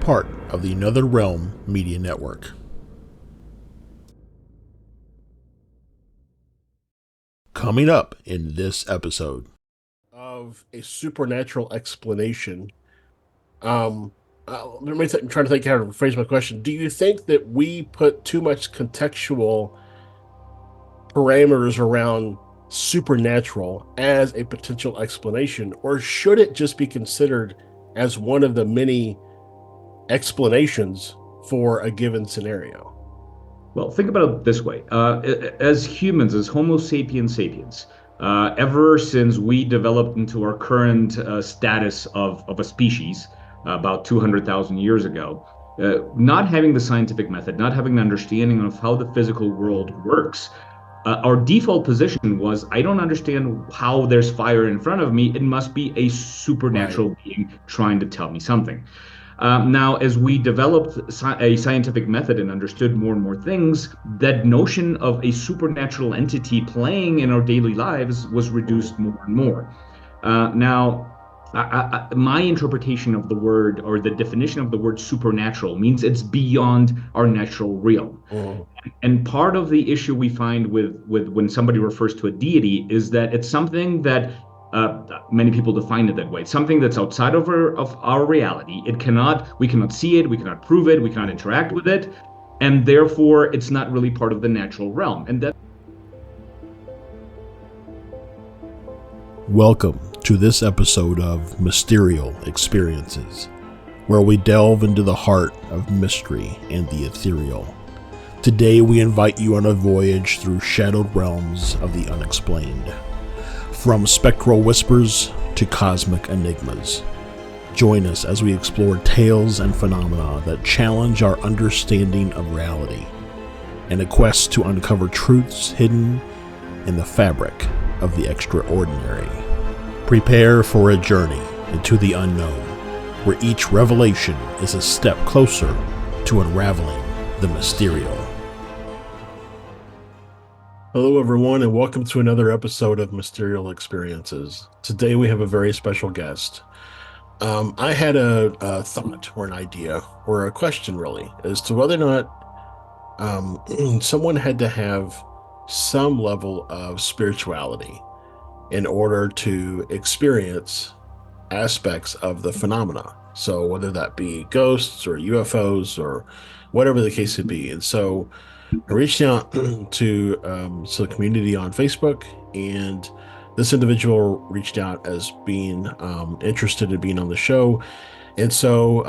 part of the Another Realm Media Network. Coming up in this episode of a supernatural explanation. I'm trying to think how to phrase my question. Do you think that we put too much contextual parameters around supernatural as a potential explanation, or should it just be considered as one of the many explanations for a given scenario? Well, think about it this way. As humans, as Homo sapiens sapiens, ever since we developed into our current status of a species about 200,000 years ago, not having the scientific method, not having an understanding of how the physical world works, our default position was, I don't understand how there's fire in front of me. It must be a Right. supernatural being trying to tell me something. Now, as we developed a scientific method and understood more and more things, that notion of a supernatural entity playing in our daily lives was reduced more and more. Now, my interpretation of the word or the definition of the word supernatural means it's beyond our natural realm. Mhm. And part of the issue we find with when somebody refers to a deity is that it's something that many people define it that way. It's something that's outside of our reality. We cannot see it, we cannot prove it, we cannot interact with it, and therefore it's not really part of the natural realm. And that. Welcome to this episode of Mysterial Experiences, where we delve into the heart of mystery and the ethereal. Today we invite you on a voyage through shadowed realms of the unexplained. From spectral whispers to cosmic enigmas. Join us as we explore tales and phenomena that challenge our understanding of reality, in a quest to uncover truths hidden in the fabric of the extraordinary. Prepare for a journey into the unknown, where each revelation is a step closer to unraveling the mysterial. Hello, everyone, and welcome to another episode of Mysterial Experiences. Today we have a very special guest. I had a thought or an idea or a question, really, as to whether or not someone had to have some level of spirituality in order to experience aspects of the phenomena. So whether that be ghosts or UFOs or whatever the case would be. And so I reached out to the community on Facebook, and this individual reached out as being interested in being on the show. And so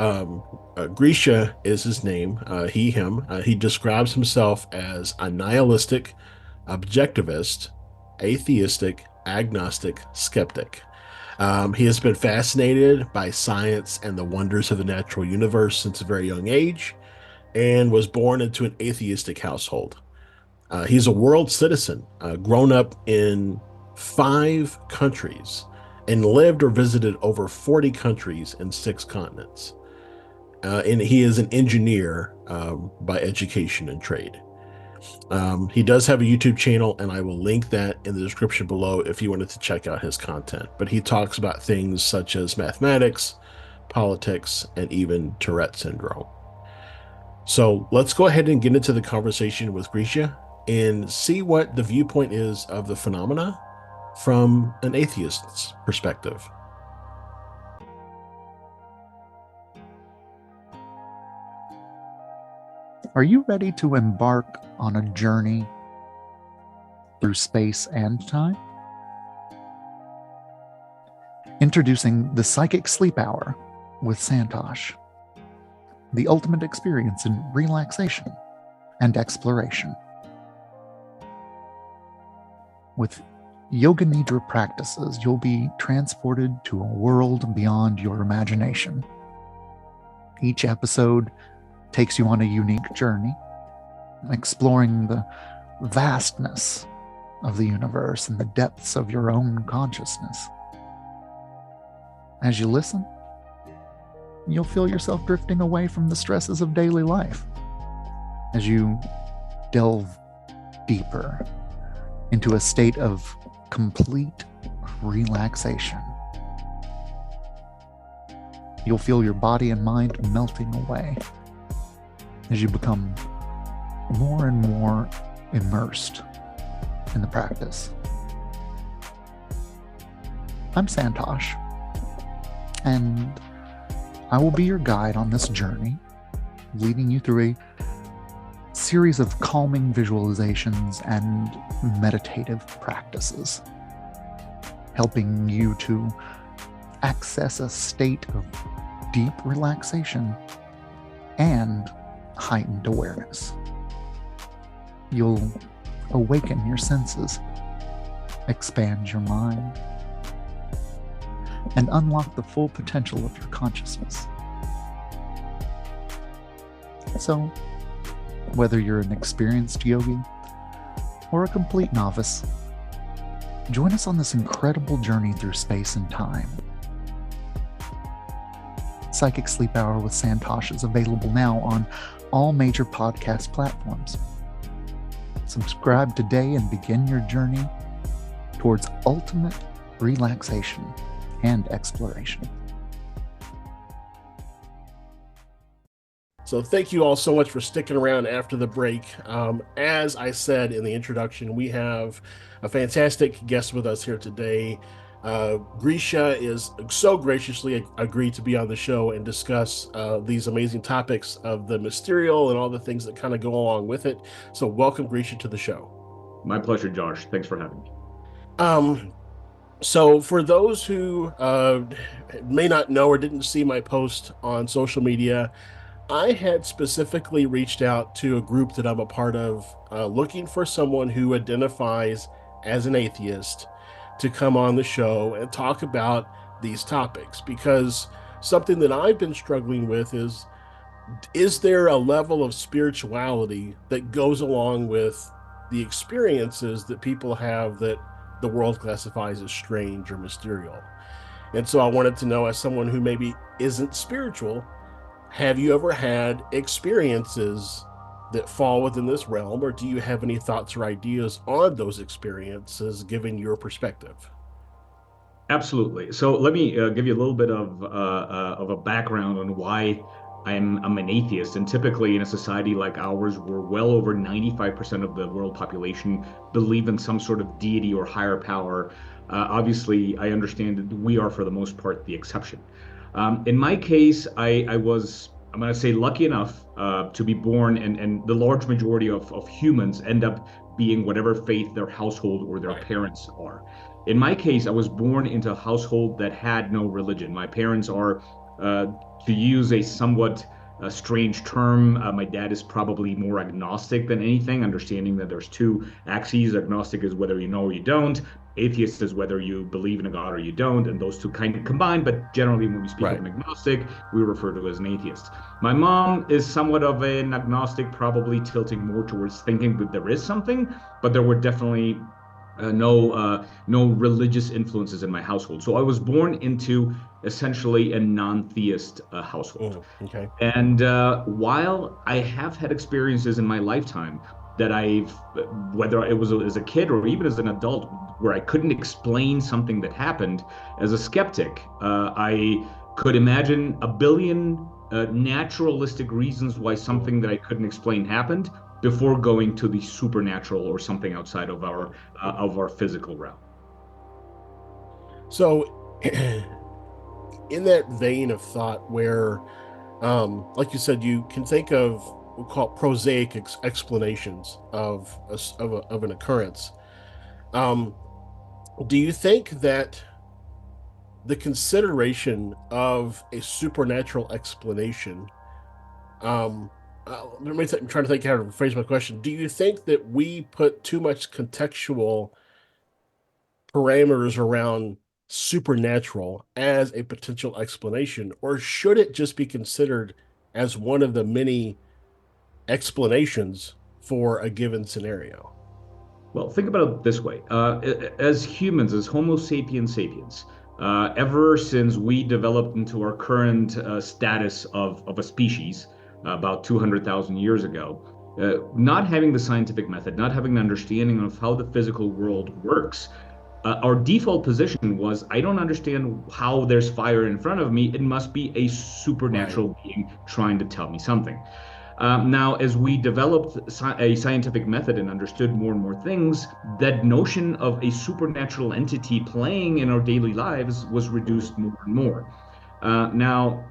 Gricha is his name, him. He describes himself as a nihilistic, objectivist, atheistic, agnostic, skeptic. He has been fascinated by science and the wonders of the natural universe since a very young age, and was born into an atheistic household. He's a world citizen, grown up in 5 countries, and lived or visited over 40 countries in 6 continents. And he is an engineer by education and trade. He does have a YouTube channel, and I will link that in the description below if you wanted to check out his content. But he talks about things such as mathematics, politics, and even Tourette syndrome. So let's go ahead and get into the conversation with Gricha and see what the viewpoint is of the phenomena from an atheist's perspective. Are you ready to embark on a journey through space and time? Introducing the Psychic Sleep Hour with Santosh, the ultimate experience in relaxation and exploration. With Yoga Nidra practices, you'll be transported to a world beyond your imagination. Each episode takes you on a unique journey, exploring the vastness of the universe and the depths of your own consciousness. As you listen, you'll feel yourself drifting away from the stresses of daily life as you delve deeper into a state of complete relaxation. You'll feel your body and mind melting away as you become more and more immersed in the practice. I'm Santosh, and I will be your guide on this journey, leading you through a series of calming visualizations and meditative practices, helping you to access a state of deep relaxation and heightened awareness. You'll awaken your senses, expand your mind, and unlock the full potential of your consciousness. So, whether you're an experienced yogi or a complete novice, join us on this incredible journey through space and time. Psychic Sleep Hour with Santosh is available now on all major podcast platforms. Subscribe today and begin your journey towards ultimate relaxation and exploration. So thank you all so much for sticking around after the break. As I said in the introduction, we have a fantastic guest with us here today. Gricha is so graciously agreed to be on the show and discuss these amazing topics of the mysterial and all the things that kind of go along with it. So welcome, Gricha, to the show. My pleasure, Josh. Thanks for having me. So for those who may not know or didn't see my post on social media, I had specifically reached out to a group that I'm a part of, looking for someone who identifies as an atheist to come on the show and talk about these topics, because something that I've been struggling with is there a level of spirituality that goes along with the experiences that people have that the world classifies as strange or mysterial? And so I wanted to know, as someone who maybe isn't spiritual, have you ever had experiences that fall within this realm, or do you have any thoughts or ideas on those experiences given your perspective? Absolutely. So let me give you a little bit of a background on why I'm an atheist. And typically in a society like ours, where well over 95% of the world population believe in some sort of deity or higher power, obviously I understand that we are, for the most part, the exception. In my case, I was, I'm going to say, lucky enough to be born, and the large majority of humans end up being whatever faith their household or their parents are. In my case, I was born into a household that had no religion. My parents are, to use a somewhat strange term, my dad is probably more agnostic than anything, understanding that there's two axes. Agnostic is whether you know or you don't. Atheist is whether you believe in a god or you don't, and those two kind of combine. But generally, when we speak of an agnostic, we refer to it as an atheist. My mom is somewhat of an agnostic, probably tilting more towards thinking that there is something, but there were definitely no religious influences in my household. So I was born into essentially a non-theist household. Okay. And while I have had experiences in my lifetime that whether it was as a kid or even as an adult, where I couldn't explain something that happened, as a skeptic, I could imagine a billion naturalistic reasons why something that I couldn't explain happened before going to the supernatural or something outside of our physical realm. So, in that vein of thought, where, like you said, you can think of, we'll call it prosaic explanations of an occurrence. Do you think that the consideration of a supernatural explanation, I'm trying to think how to phrase my question. Do you think that we put too much contextual parameters around supernatural as a potential explanation, or should it just be considered as one of the many explanations for a given scenario? Well, think about it this way. As humans, as Homo sapiens sapiens, ever since we developed into our current status of a species about 200,000 years ago, not having the scientific method, not having an understanding of how the physical world works, our default position was, I don't understand how there's fire in front of me. It must be a Right. supernatural being trying to tell me something. Now, as we developed a scientific method and understood more and more things, that notion of a supernatural entity playing in our daily lives was Mhm. reduced more and more. Now,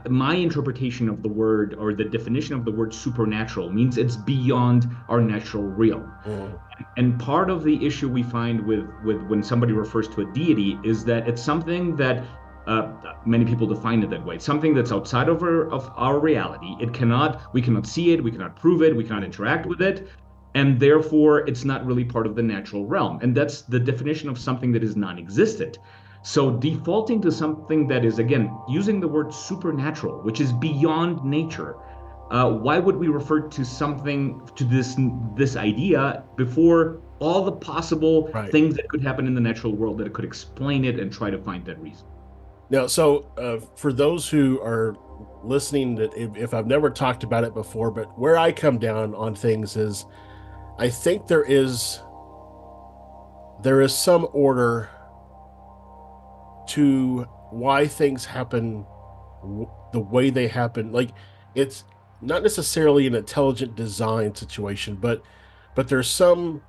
my interpretation of the word, or the definition of the word supernatural, means it's beyond our natural realm. Mhm. And part of the issue we find with when somebody refers to a deity is that it's something that many people define it that way. It's something that's outside of our reality. We cannot see it, we cannot prove it, we cannot interact with it, and therefore it's not really part of the natural realm. And that's the definition of something that is non-existent. So defaulting to something that is, again, using the word supernatural, which is beyond nature, why would we refer to something, to this idea, before all the possible Right. things that could happen in the natural world that could explain it and try to find that reason? Now, so for those who are listening, that if I've never talked about it before, but where I come down on things is, I think there is some order to why things happen the way they happen. Like, it's not necessarily an intelligent design situation, but there's some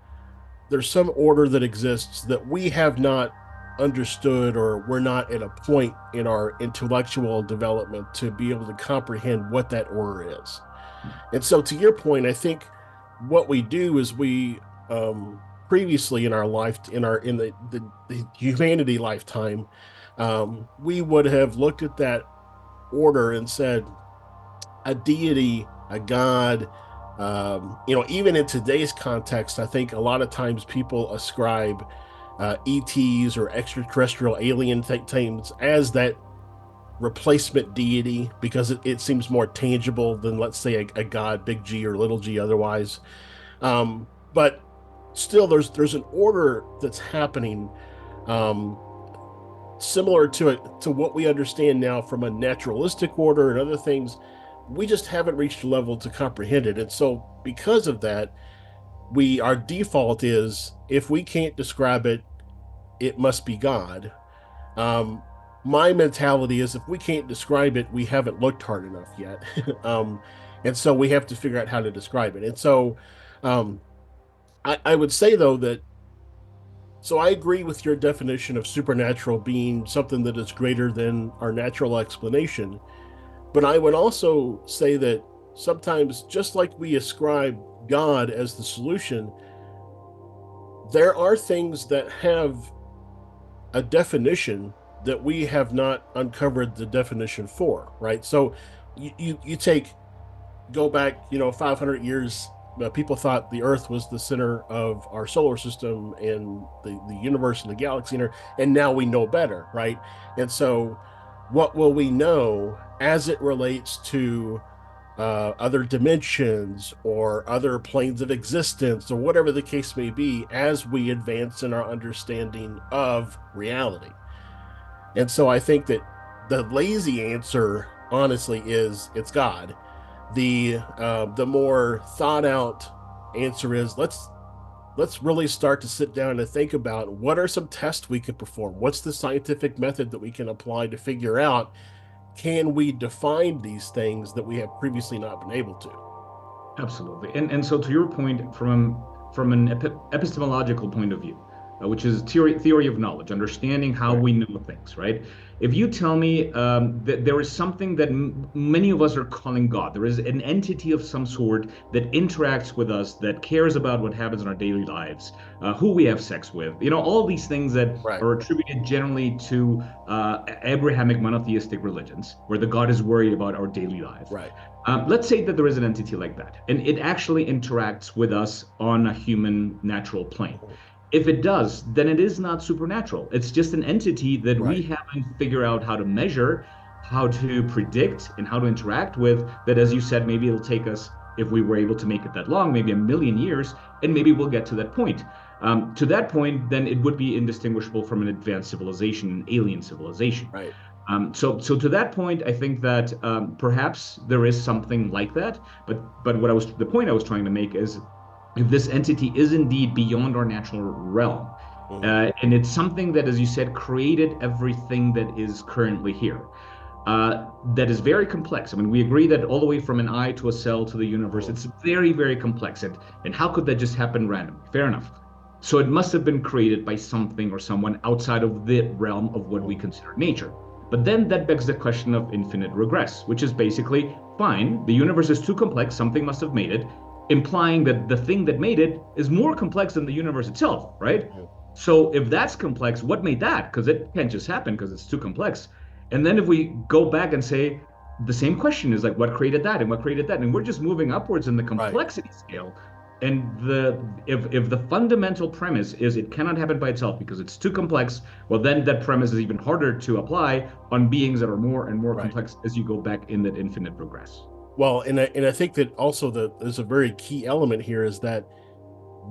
order that exists that we have not understood, or we're not at a point in our intellectual development to be able to comprehend what that order is. And so, to your point, I think what we do is previously in our life, in the humanity lifetime, we would have looked at that order and said, a deity, a god. Even in today's context, I think a lot of times people ascribe ETs or extraterrestrial alien things as that replacement deity, because it seems more tangible than, let's say, a god, big G or little g otherwise. But still, there's an order that's happening, um, similar to what we understand now from a naturalistic order and other things. We just haven't reached a level to comprehend it. And so, because of that, our default is, if we can't describe it, it must be God. Um, my mentality is, if we can't describe it, we haven't looked hard enough yet. um, and so we have to figure out how to describe it. And so, um, I would say, though, that, so I agree with your definition of supernatural being something that is greater than our natural explanation. But I would also say that sometimes, just like we ascribe God as the solution, there are things that have a definition that we have not uncovered the definition for, right? So you go back, 500 years. People thought the Earth was the center of our solar system and the universe and the galaxy, and now we know better, right? And so, what will we know as it relates to other dimensions or other planes of existence, or whatever the case may be, as we advance in our understanding of reality? And so, I think that the lazy answer, honestly, is it's God. The more thought out answer is, let's really start to sit down and think about, what are some tests we could perform. What's the scientific method that we can apply to figure out, can we define these things that we have previously not been able to? Absolutely. And so, to your point, from an epistemological point of view, which is theory of knowledge, understanding how Right. we know things, right? If you tell me that there is something that many of us are calling God, there is an entity of some sort that interacts with us, that cares about what happens in our daily lives, who we have sex with, all these things that Right. are attributed generally to Abrahamic monotheistic religions, where the God is worried about our daily life. Right. Let's say that there is an entity like that, and it actually interacts with us on a human natural plane. If it does, then it is not supernatural. It's just an entity that we Right. haven't figured out how to measure, how to predict, and how to interact with. That, as you said, maybe it'll take us, if we were able to make it that long, maybe a million years, and maybe we'll get to that point. To that point, then it would be indistinguishable from an advanced civilization, an alien civilization. Right. So to that point, I think that perhaps there is something like that. But the point I was trying to make is, if this entity is indeed beyond our natural realm, Mhm. And it's something that, as you said, created everything that is currently here. That is very complex. I mean, we agree that all the way from an eye to a cell to the universe, Mhm. it's very, very complex. And how could that just happen randomly? Fair enough. So it must have been created by something or someone outside of the realm of what we Mhm. consider nature. But then that begs the question of infinite regress, which is basically fine, the universe is too complex, something must have made it, implying that the thing that made it is more complex than the universe itself, right? Mhm. So if that's complex, what made that? Because it can't just happen because it's too complex. And then if we go back and say the same question is like, what created that and what created that? And we're just moving upwards in the Right. complexity scale. And the if the fundamental premise is it cannot happen by itself because it's too complex, well, then that premise is even harder to apply on beings that are more and more Right. complex as you go back in that infinite progress. Well, and I think that also there's a very key element here is that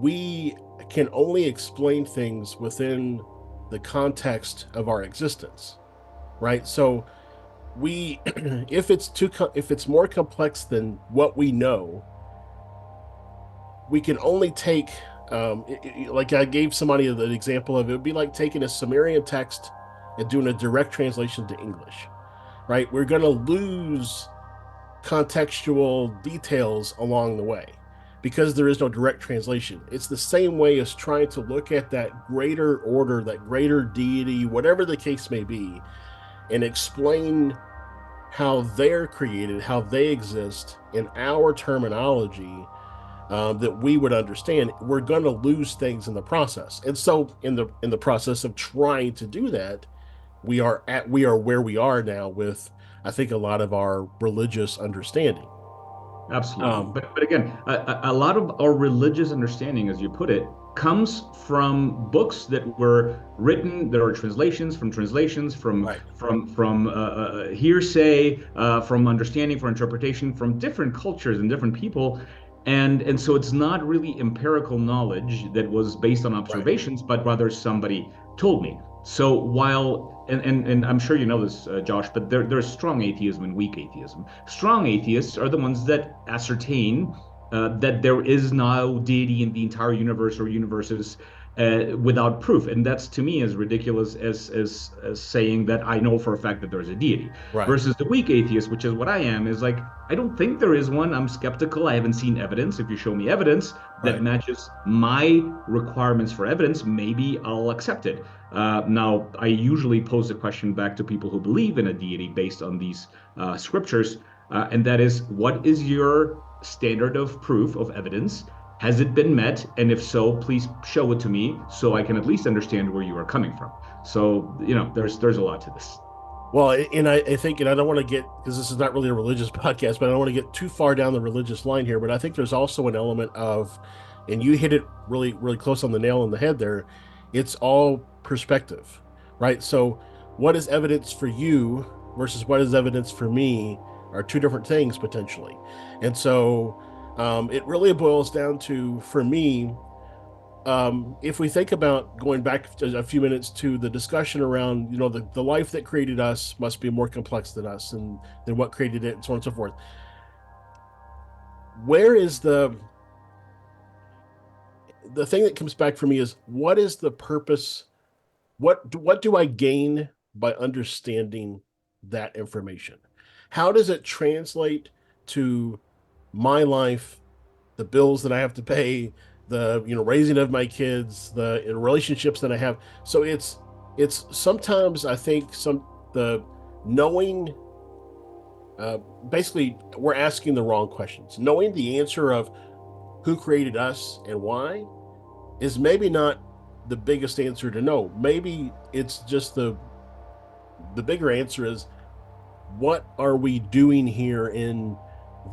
we can only explain things within the context of our existence, right? So we, if it's more complex than what we know, we can only take, like I gave somebody the example of it would be like taking a Sumerian text and doing a direct translation to English, right? We're going to lose contextual details along the way because there is no direct translation. It's the same way as trying to look at that greater order, that greater deity, whatever the case may be, and explain how they're created, how they exist in our terminology, that we would understand. We're going to lose things in the process, and so in the process of trying to do that, we are where we are now with, I think, a lot of our religious understanding. Absolutely. Um, But again, a lot of our religious understanding, as you put it, comes from books that were written. There are translations, right, from hearsay, from understanding, for interpretation, from different cultures and different people. And so it's not really empirical knowledge that was based on right, observations, but rather somebody told me. So while and I'm sure you know this, Josh, but there's strong atheism and weak atheism. Strong atheists are the ones that ascertain that there is no deity in the entire universe or universes without proof, and that's to me as ridiculous as saying that I know for a fact that there's a deity. right, Versus the weak atheist, which is what I am, is like I don't think there is one. I'm skeptical. I haven't seen evidence. If you show me evidence that right. matches my requirements for evidence, maybe I'll accept it. Now, I usually pose the question back to people who believe in a deity based on these scriptures, and that is, what is your standard of proof of evidence? Has it been met? And if so, please show it to me so I can at least understand where you are coming from. So, there's a lot to this. Well, and I think, and I don't want to get, because this is not really a religious podcast, but I don't want to get too far down the religious line here. But I think there's also an element of, and you hit it really, really close on the nail on the head there. It's all perspective, right? So, what is evidence for you versus what is evidence for me are two different things potentially. And so, it really boils down to, for me, if we think about going back a few minutes to the discussion around, the life that created us must be more complex than us and than what created it, and so on and so forth. Where is the thing that comes back for me is what is the purpose? What do I gain by understanding that information? How does it translate to my life, the bills that I have to pay, the raising of my kids, the relationships that I have. So it's sometimes I think the knowing, uh, basically we're asking the wrong questions. Knowing the answer of who created us and why is maybe not the biggest answer to know. Maybe it's just the bigger answer is what are we doing here in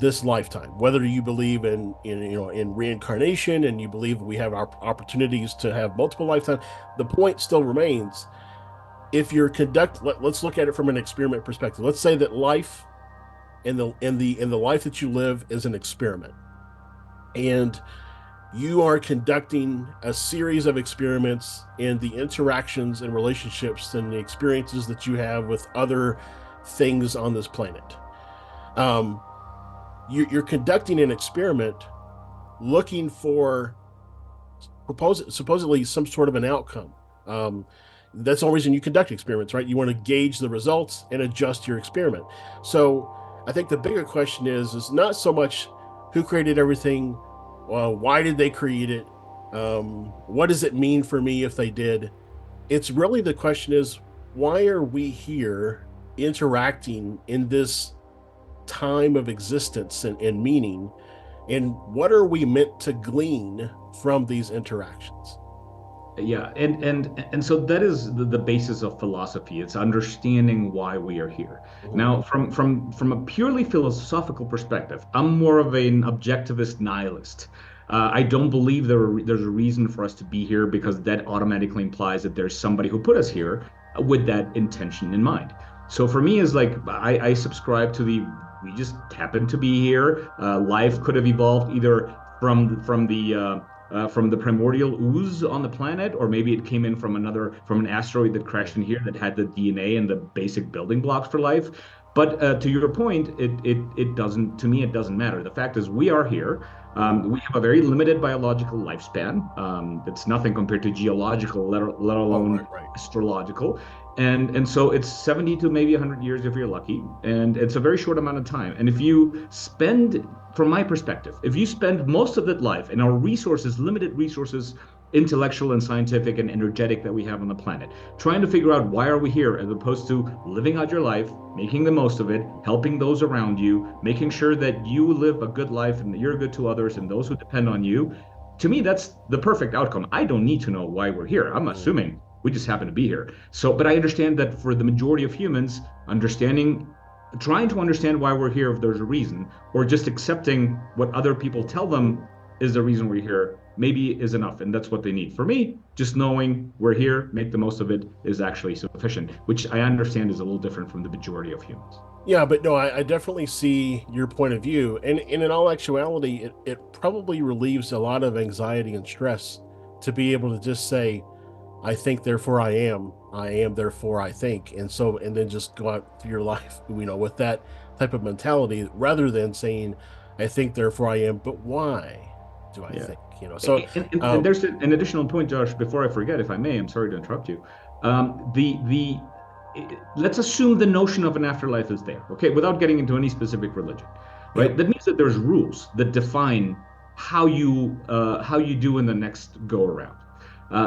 this lifetime, whether you believe in reincarnation and you believe we have our opportunities to have multiple lifetimes. The point still remains, if you're let's look at it from an experiment perspective. Let's say that life in the life that you live is an experiment, and you are conducting a series of experiments in the interactions and relationships and the experiences that you have with other things on this planet. um, you're conducting an experiment looking for supposedly some sort of an outcome. Um, that's the only reason you conduct experiments, right? You want to gauge the results and adjust your experiment. So I think the bigger question is not so much who created everything, why did they create it, what does it mean for me if they did. It's really the question is, why are we here interacting in this time of existence and meaning, and what are we meant to glean from these interactions? Yeah, and so that is the basis of philosophy. It's understanding why we are here. Mhm. Now, from a purely philosophical perspective, I'm more of an objectivist nihilist. I don't believe there's a reason for us to be here because that automatically implies that there's somebody who put us here with that intention in mind. So for me, is like I subscribe to the we just happen to be here. Life could have evolved either from the primordial ooze on the planet, or maybe it came in from an asteroid that crashed in here that had the DNA and the basic building blocks for life. But to your point, it doesn't to me it doesn't matter. The fact is we are here. Mhm. We have a very limited biological lifespan. It's nothing compared to geological, let Oh, alone right. astrological. And so it's 70 to maybe 100 years if you're lucky, and it's a very short amount of time. And if you spend, from my perspective, if you spend most of that life and our resources, limited resources, intellectual and scientific and energetic that we have on the planet, trying to figure out why are we here, as opposed to living out your life, making the most of it, helping those around you, making sure that you live a good life and that you're good to others and those who depend on you. To me, that's the perfect outcome. I don't need to know why we're here. I'm Mhm. assuming we just happen to be here. So, but I understand that for the majority of humans, trying to understand why we're here if there's a reason, or just accepting what other people tell them is the reason we're here, maybe is enough. And that's what they need. For me, just knowing we're here, make the most of it is actually sufficient, which I understand is a little different from the majority of humans. Yeah, but no, I definitely see your point of view. And in all actuality, it probably relieves a lot of anxiety and stress to be able to just say, I think, therefore I am, therefore I think. And so, and then just go out through your life, with that type of mentality rather than saying, I think, therefore I am, but why do I Yeah. think? So, And there's an additional point, Josh, before I forget, if I may, I'm sorry to interrupt you. Let's assume the notion of an afterlife is there, okay, without getting into any specific religion, yep. right? That means that there's rules that define how you do in the next go around.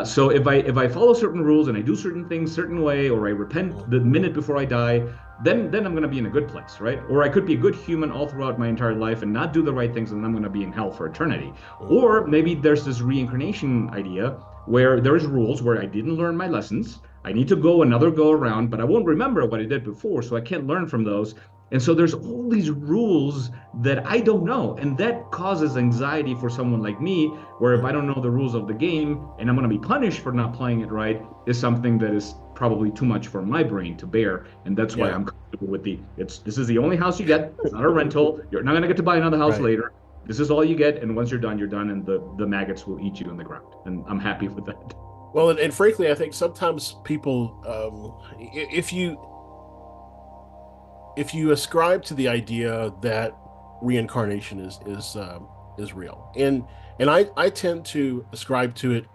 So if I follow certain rules and I do certain things certain way, or I repent the minute before I die, then I'm going to be in a good place, right? Or I could be a good human all throughout my entire life and not do the right things, and I'm going to be in hell for eternity. Mhm. Or maybe there's this reincarnation idea where there's rules where I didn't learn my lessons. I need to go another go around, but I won't remember what I did before, so I can't learn from those. And so there's all these rules that I don't know. And that causes anxiety for someone like me, where if I don't know the rules of the game and I'm going to be punished for not playing it right, is something that is probably too much for my brain to bear. And that's why Yeah. I'm comfortable with this is the only house you get. It's not a rental. You're not going to get to buy another house Right. later. This is all you get. And once you're done, and the maggots will eat you in the ground. And I'm happy with that. Well, and frankly, I think sometimes people, if you ascribe to the idea that reincarnation is real, and I tend to ascribe to it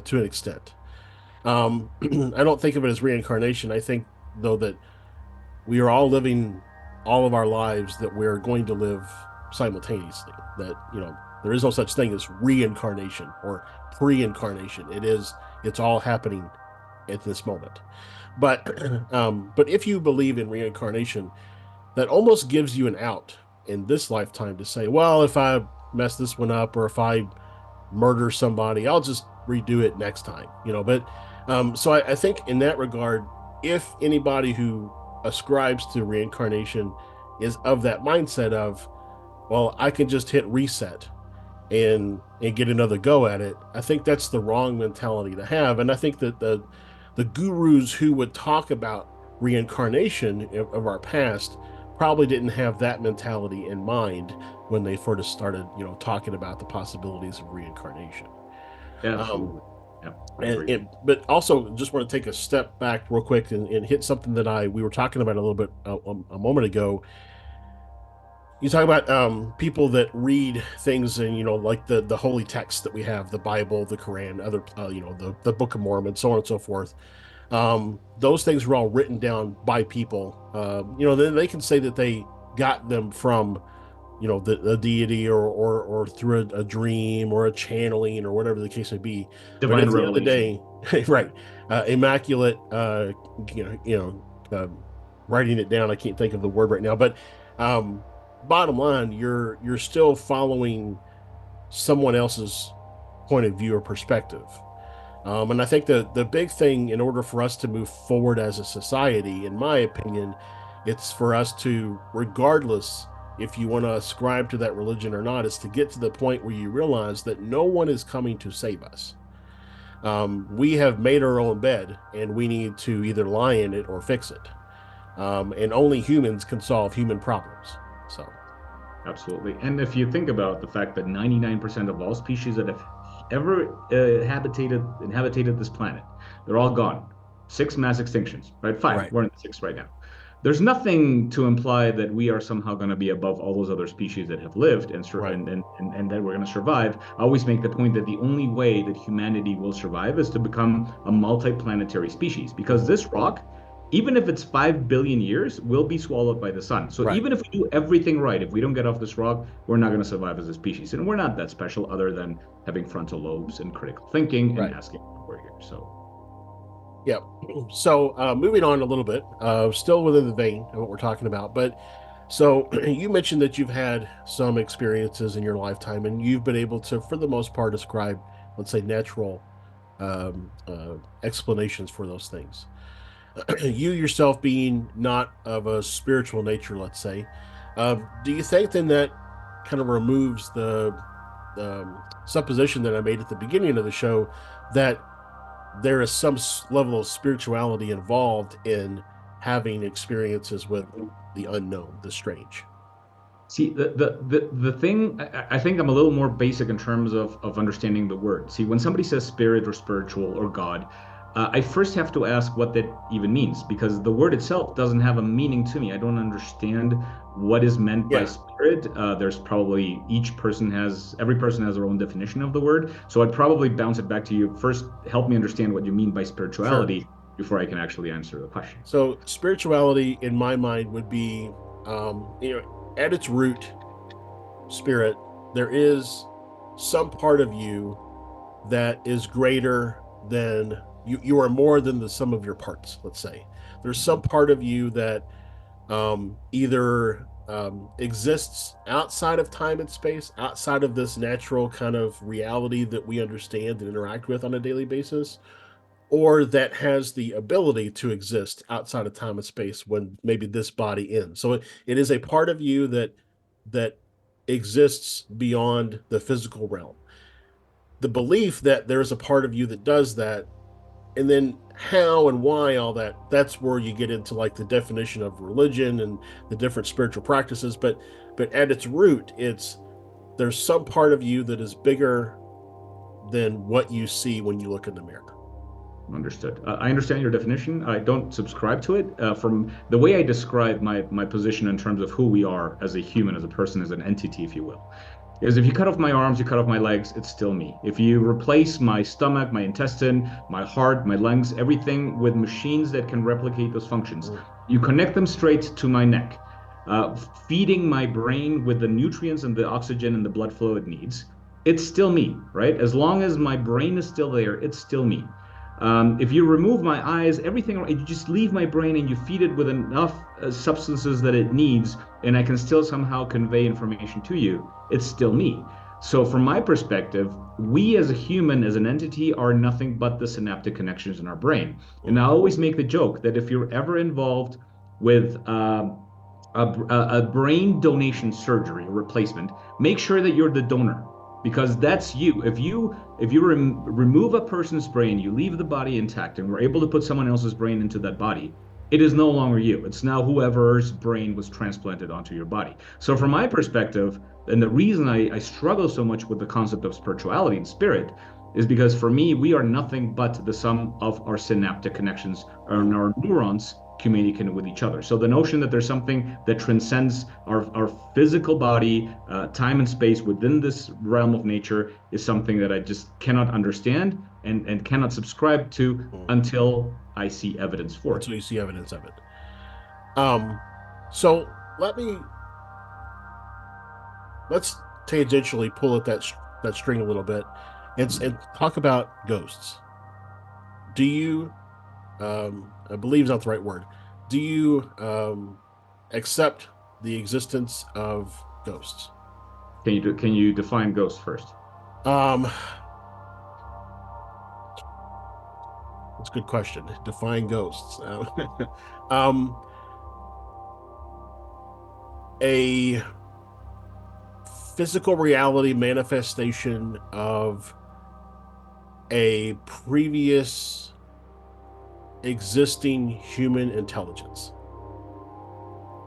to an extent. I don't think of it as reincarnation. I think, though, that we are all living all of our lives that we're going to live simultaneously. That there is no such thing as reincarnation or pre-incarnation. It's all happening at this moment. But if you believe in reincarnation, that almost gives you an out in this lifetime to say, well, if I mess this one up or if I murder somebody, I'll just redo it next time. But so I think in that regard, if anybody who ascribes to reincarnation is of that mindset of, well, I can just hit reset and get another go at it, I think that's the wrong mentality to have. And I think that the gurus who would talk about reincarnation of our past probably didn't have that mentality in mind when they first started, talking about the possibilities of reincarnation. Um, Absolutely. Yeah, I and, agree. and but also just want to take a step back real quick and hit something that we were talking about a little bit a moment ago. You talk about people that read things in, like the holy texts that we have, the Bible, the Quran, other, the Book of Mormon, so on and so forth. Those things were all written down by people. Then they can say that they got them from, the deity or through a dream or a channeling or whatever the case may be. But Divine at the end of the revelation. day, right, immaculate, you know, you know, writing it down. I can't think of the word right now, but um, bottom line, you're still following someone else's point of view or perspective. And I think the big thing in order for us to move forward as a society, in my opinion, it's for us to, regardless if you want to ascribe to that religion or not, is to get to the point where you realize that no one is coming to save us. We have made our own bed and we need to either lie in it or fix it. And only humans can solve human problems. So, Absolutely. And if you think about the fact that 99% of all species that have ever inhabited this planet, they're all gone. Six mass extinctions, right? Five. right, We're in the six right now. There's nothing to imply that we are somehow going to be above all those other species that have lived right, and that we're going to survive. I always make the point that the only way that humanity will survive is to become a multi-planetary species because this rock, even if it's 5 billion years, will be swallowed by the sun. So right, even if we do everything right, if we don't get off this rock, we're not going to survive as a species. And we're not that special other than having frontal lobes and critical thinking and right. asking why we're here. So Yeah. So moving on a little bit, still within the vein of what we're talking about, but so you mentioned that you've had some experiences in your lifetime, and you've been able to, for the most part, ascribe, let's say, natural explanations for those things. You yourself being not of a spiritual nature, let's say, do you think then that kind of removes the supposition that I made at the beginning of the show that there is some level of spirituality involved in having experiences with the unknown, the strange? see, the thing, I think I'm a little more basic in terms of understanding the word. See, when somebody says spirit or spiritual or God, I first have to ask what that even means because the word itself doesn't have a meaning to me. I don't understand what is meant by Yeah, spirit. There's probably every person has their own definition of the word. So I'd probably bounce it back to you. First, help me understand what you mean by sure. spirituality before I can actually answer the question. So spirituality, in my mind, would be, at its root, spirit. There is some part of you that is greater than you. You are more than the sum of your parts. Let's say there's some part of you that either exists outside of time and space, outside of this natural kind of reality that we understand and interact with on a daily basis, or that has the ability to exist outside of time and space when maybe this body ends. So it is a part of you that exists beyond the physical realm. The belief that there's a part of you that does that, and then how and why, all that's where you get into like the definition of religion and the different spiritual practices. But at its root, it's there's some part of you that is bigger than what you see when you look in the mirror. Understood. I understand your definition. I don't subscribe to it. From the way I describe my position in terms of who we are as a human, as a person, as an entity, if you will, is if you cut off my arms, you cut off my legs, it's still me. If you replace my stomach, my intestine, my heart, my lungs, everything with machines that can replicate those functions, Mm. you connect them straight to my neck, feeding my brain with the nutrients and the oxygen and the blood flow it needs, it's still me, right? As long as my brain is still there, it's still me. If you remove my eyes, everything, you just leave my brain and you feed it with enough substances that it needs, and I can still somehow convey information to you, it's still me. So, from my perspective, we as a human, as an entity, are nothing but the synaptic connections in our brain. And I always make the joke that if you're ever involved with a brain donation surgery or replacement, make sure that you're the donor because that's you. If you remove a person's brain, you leave the body intact, and we're able to put someone else's brain into that body, it is no longer you. It's now whoever's brain was transplanted onto your body. So, from my perspective, and the reason I struggle so much with the concept of spirituality and spirit is because for me, we are nothing but the sum of our synaptic connections and our neurons communicating with each other. So the notion that there's something that transcends our physical body, time and space within this realm of nature is something that I just cannot understand and cannot subscribe to until I see evidence for it. Until you see evidence of it. So let's tangentially pull at that string a little bit and talk about ghosts. Do you, I believe is not the right word. Do you accept the existence of ghosts? Can you define ghost first? That's a good question. Define ghosts. A physical reality manifestation of a previous existing human intelligence.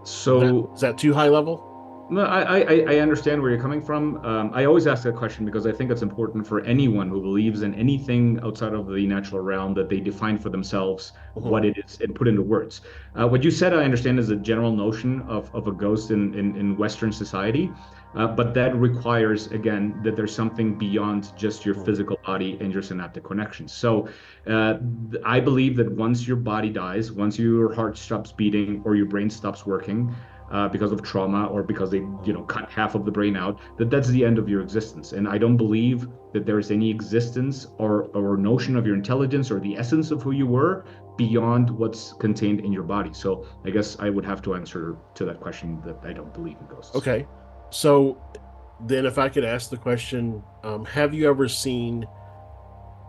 So Is that too high level? no, I understand where you're coming from. I always ask that question because I think it's important for anyone who believes in anything outside of the natural realm that they define for themselves what it is and put into words. What you said, I understand, is a general notion of a ghost in Western society, but that requires, again, that there's something beyond just your physical body and your synaptic connections. So I believe that once your body dies, once your heart stops beating or your brain stops working, because of trauma or because they cut half of the brain out, that's the end of your existence. And I don't believe that there is any existence or notion of your intelligence or the essence of who you were beyond what's contained in your body. So I guess I would have to answer to that question that I don't believe in ghosts. Okay. So then if I could ask the question, have you ever seen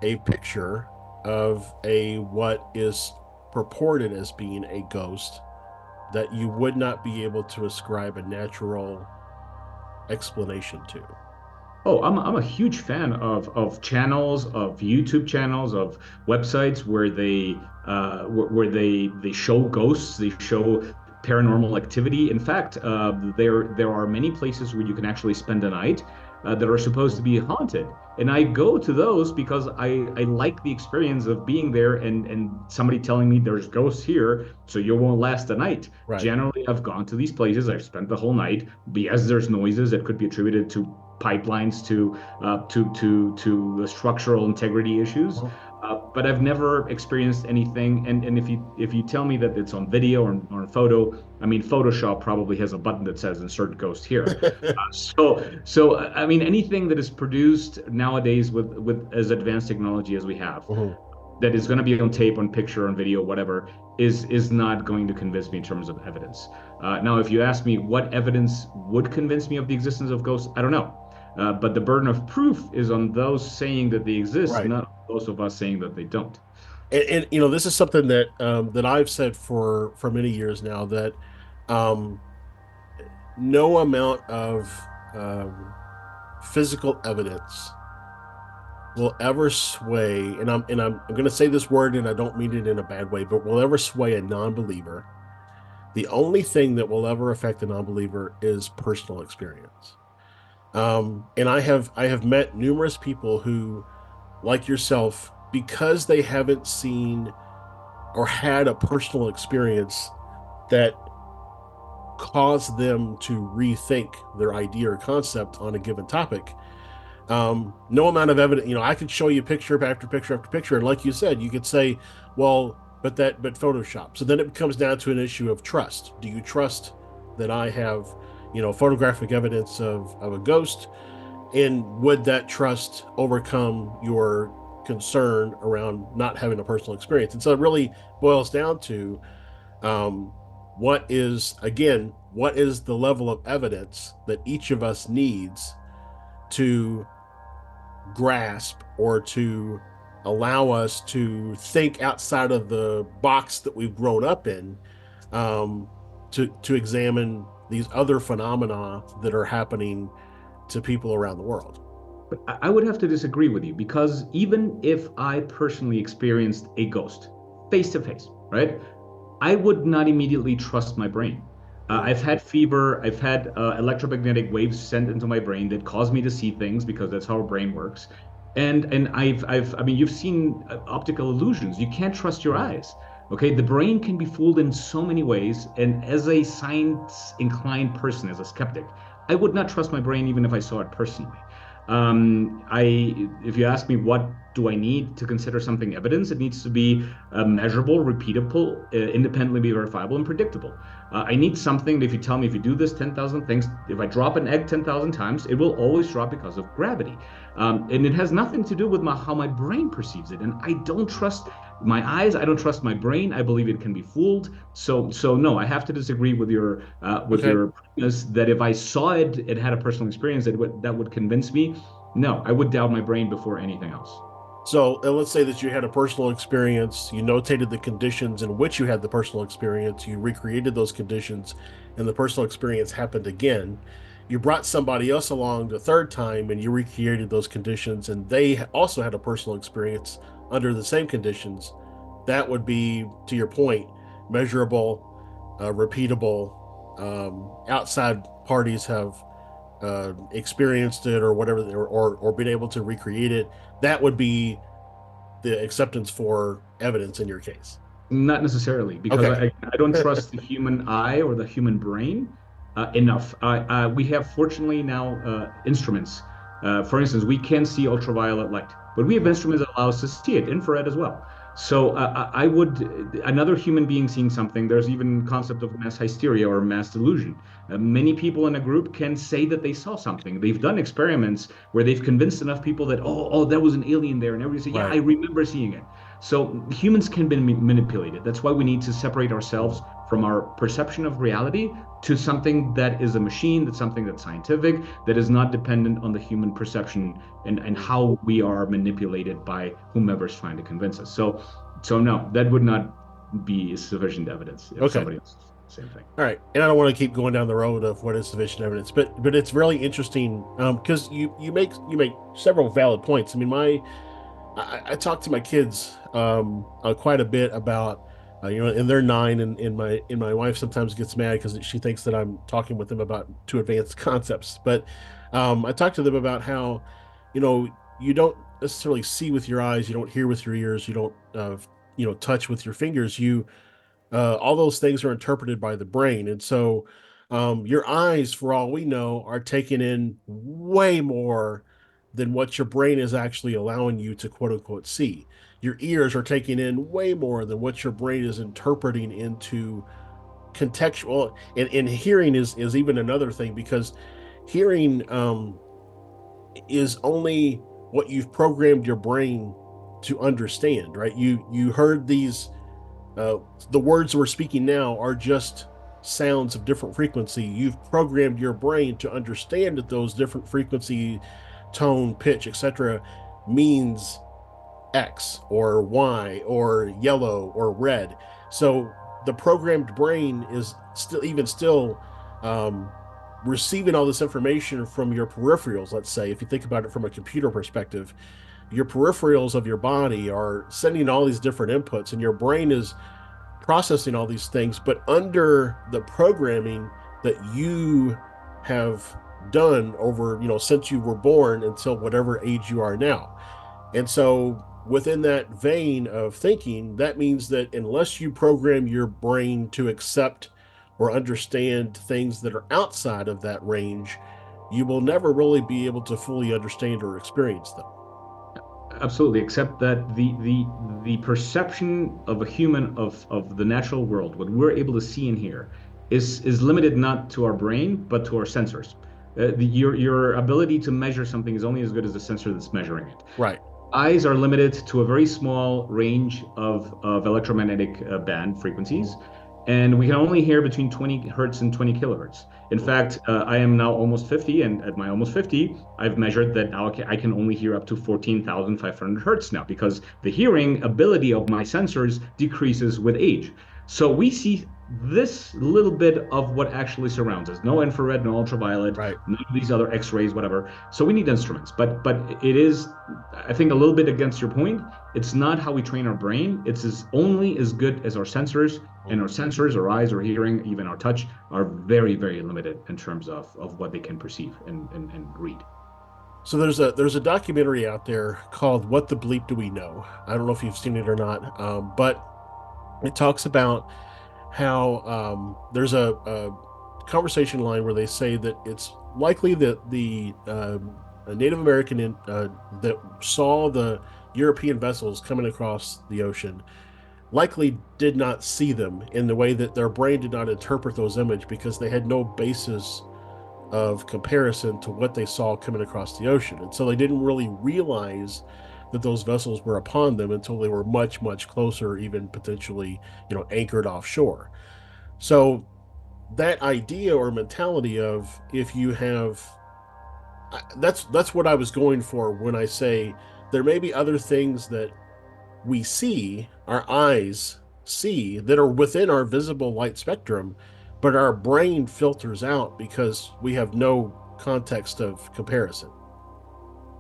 a picture of what is purported as being a ghost that you would not be able to ascribe a natural explanation to? Oh, I'm a huge fan of channels, of YouTube channels, of websites where they show ghosts, they show paranormal activity. In fact, there are many places where you can actually spend a night that are supposed to be haunted. And I go to those because I like the experience of being there and somebody telling me there's ghosts here, so you won't last the night. Right. Generally, I've gone to these places, I've spent the whole night. Yes, there's noises that could be attributed to pipelines, to the structural integrity issues. But I've never experienced anything. And if you tell me that it's on video or on photo, I mean, Photoshop probably has a button that says insert ghost here. So I mean, anything that is produced nowadays with as advanced technology as we have, that is going to be on tape, on picture, on video, whatever, is not going to convince me in terms of evidence. Now, if you ask me what evidence would convince me of the existence of ghosts, I don't know. But the burden of proof is on those saying that they exist, Right. not those of us saying that they don't. And this is something that that I've said for many years now, that no amount of physical evidence will ever sway, and I'm going to say this word, and I don't mean it in a bad way, but will ever sway a non-believer. The only thing that will ever affect a non-believer is personal experience. And I have met numerous people who, like yourself, because they haven't seen or had a personal experience that caused them to rethink their idea or concept on a given topic. No amount of evidence, I could show you picture after picture after picture, and like you said, you could say, well, but Photoshop. So then it comes down to an issue of trust. Do you trust that I have, photographic evidence of a ghost? And would that trust overcome your concern around not having a personal experience? And so it really boils down to what is the level of evidence that each of us needs to grasp or to allow us to think outside of the box that we've grown up in, to examine these other phenomena that are happening to people around the world. But I would have to disagree with you because even if I personally experienced a ghost face to face, right, I would not immediately trust my brain. I've had fever, I've had electromagnetic waves sent into my brain that cause me to see things because that's how our brain works. And I mean, you've seen optical illusions. You can't trust your eyes. Okay, the brain can be fooled in so many ways. And as a science inclined person, as a skeptic, I would not trust my brain even if I saw it personally. If you ask me what do I need to consider something evidence, it needs to be measurable, repeatable, independently verifiable, and predictable. I need something that if you tell me if you do this 10,000 things, if I drop an egg 10,000 times, it will always drop because of gravity. And it has nothing to do with how my brain perceives it. And I don't trust my eyes. I don't trust my brain. I believe it can be fooled. So no, I have to disagree with Okay. your premise that if I saw it, it had a personal experience that would convince me. No, I would doubt my brain before anything else. So let's say that you had a personal experience, you notated the conditions in which you had the personal experience, you recreated those conditions, and the personal experience happened again. You brought somebody else along the third time and you recreated those conditions, and they also had a personal experience under the same conditions. That would be, to your point, measurable, repeatable. Outside parties have experienced it or whatever, or been able to recreate it. That would be the acceptance for evidence in your case. Not necessarily, because Okay. I don't trust the human eye or the human brain enough. We have fortunately now instruments. For instance, we can see ultraviolet light, but we have instruments that allow us to see it, infrared as well. So I would another human being seeing something. There's even concept of mass hysteria or mass delusion. Many people in a group can say that they saw something. They've done experiments where they've convinced enough people that oh there was an alien there, and everybody say yeah I Right. remember seeing it. So humans can be manipulated. That's why we need to separate ourselves from our perception of reality to something that is a machine, that's something that's scientific, that is not dependent on the human perception and how we are manipulated by whomever's trying to convince us. So no, that would not be sufficient evidence if Okay. somebody else same thing. All right. And I don't want to keep going down the road of what is sufficient evidence, but it's really interesting because you make several valid points. I mean, I talk to my kids quite a bit about and they're 9, and my wife sometimes gets mad because she thinks that I'm talking with them about too advanced concepts. But I talk to them about how you know you don't necessarily see with your eyes, you don't hear with your ears, you don't touch with your fingers. You all those things are interpreted by the brain. And so your eyes, for all we know, are taking in way more than what your brain is actually allowing you to quote unquote see. Your ears are taking in way more than what your brain is interpreting into contextual. And hearing is even another thing, because hearing is only what you've programmed your brain to understand, right? You heard these uh, the words we're speaking now are just sounds of different frequency. You've programmed your brain to understand that those different frequency, tone, pitch, etc., means X or Y or yellow or red. So the programmed brain is still um, receiving all this information from your peripherals. Let's say, if you think about it from a computer perspective, your peripherals of your body are sending all these different inputs, and your brain is processing all these things, but under the programming that you have done over, since you were born until whatever age you are now. And so within that vein of thinking, that means that unless you program your brain to accept or understand things that are outside of that range, you will never really be able to fully understand or experience them. Absolutely, except that the perception of a human of the natural world, what we're able to see and hear, is limited not to our brain but to our sensors. Your ability to measure something is only as good as the sensor that's measuring it. Right. Eyes are limited to a very small range of electromagnetic band frequencies, and we can only hear between 20 hertz and 20 kilohertz. In fact, I am now almost 50, and at my almost 50, I've measured that now I can only hear up to 14,500 hertz now because the hearing ability of my sensors decreases with age. So we see this little bit of what actually surrounds us. No infrared, no ultraviolet, Right. none of these other X-rays, whatever. So we need instruments, but it is, I think, a little bit against your point. It's not how we train our brain. It's only as good as our sensors, and our sensors, our eyes, our hearing, even our touch, are very, very limited in terms of what they can perceive and read. So there's a documentary out there called "What the Bleep Do We Know?" I don't know if you've seen it or not, but It talks about how there's a conversation line where they say that it's likely that the a Native American that saw the European vessels coming across the ocean likely did not see them in the way that their brain did not interpret those images because they had no basis of comparison to what they saw coming across the ocean. And so they didn't really realize that those vessels were upon them until they were much, much closer, even potentially, anchored offshore. So that idea or mentality of if you have that's what I was going for when I say there may be other things that we see, our eyes see, that are within our visible light spectrum, but our brain filters out because we have no context of comparison.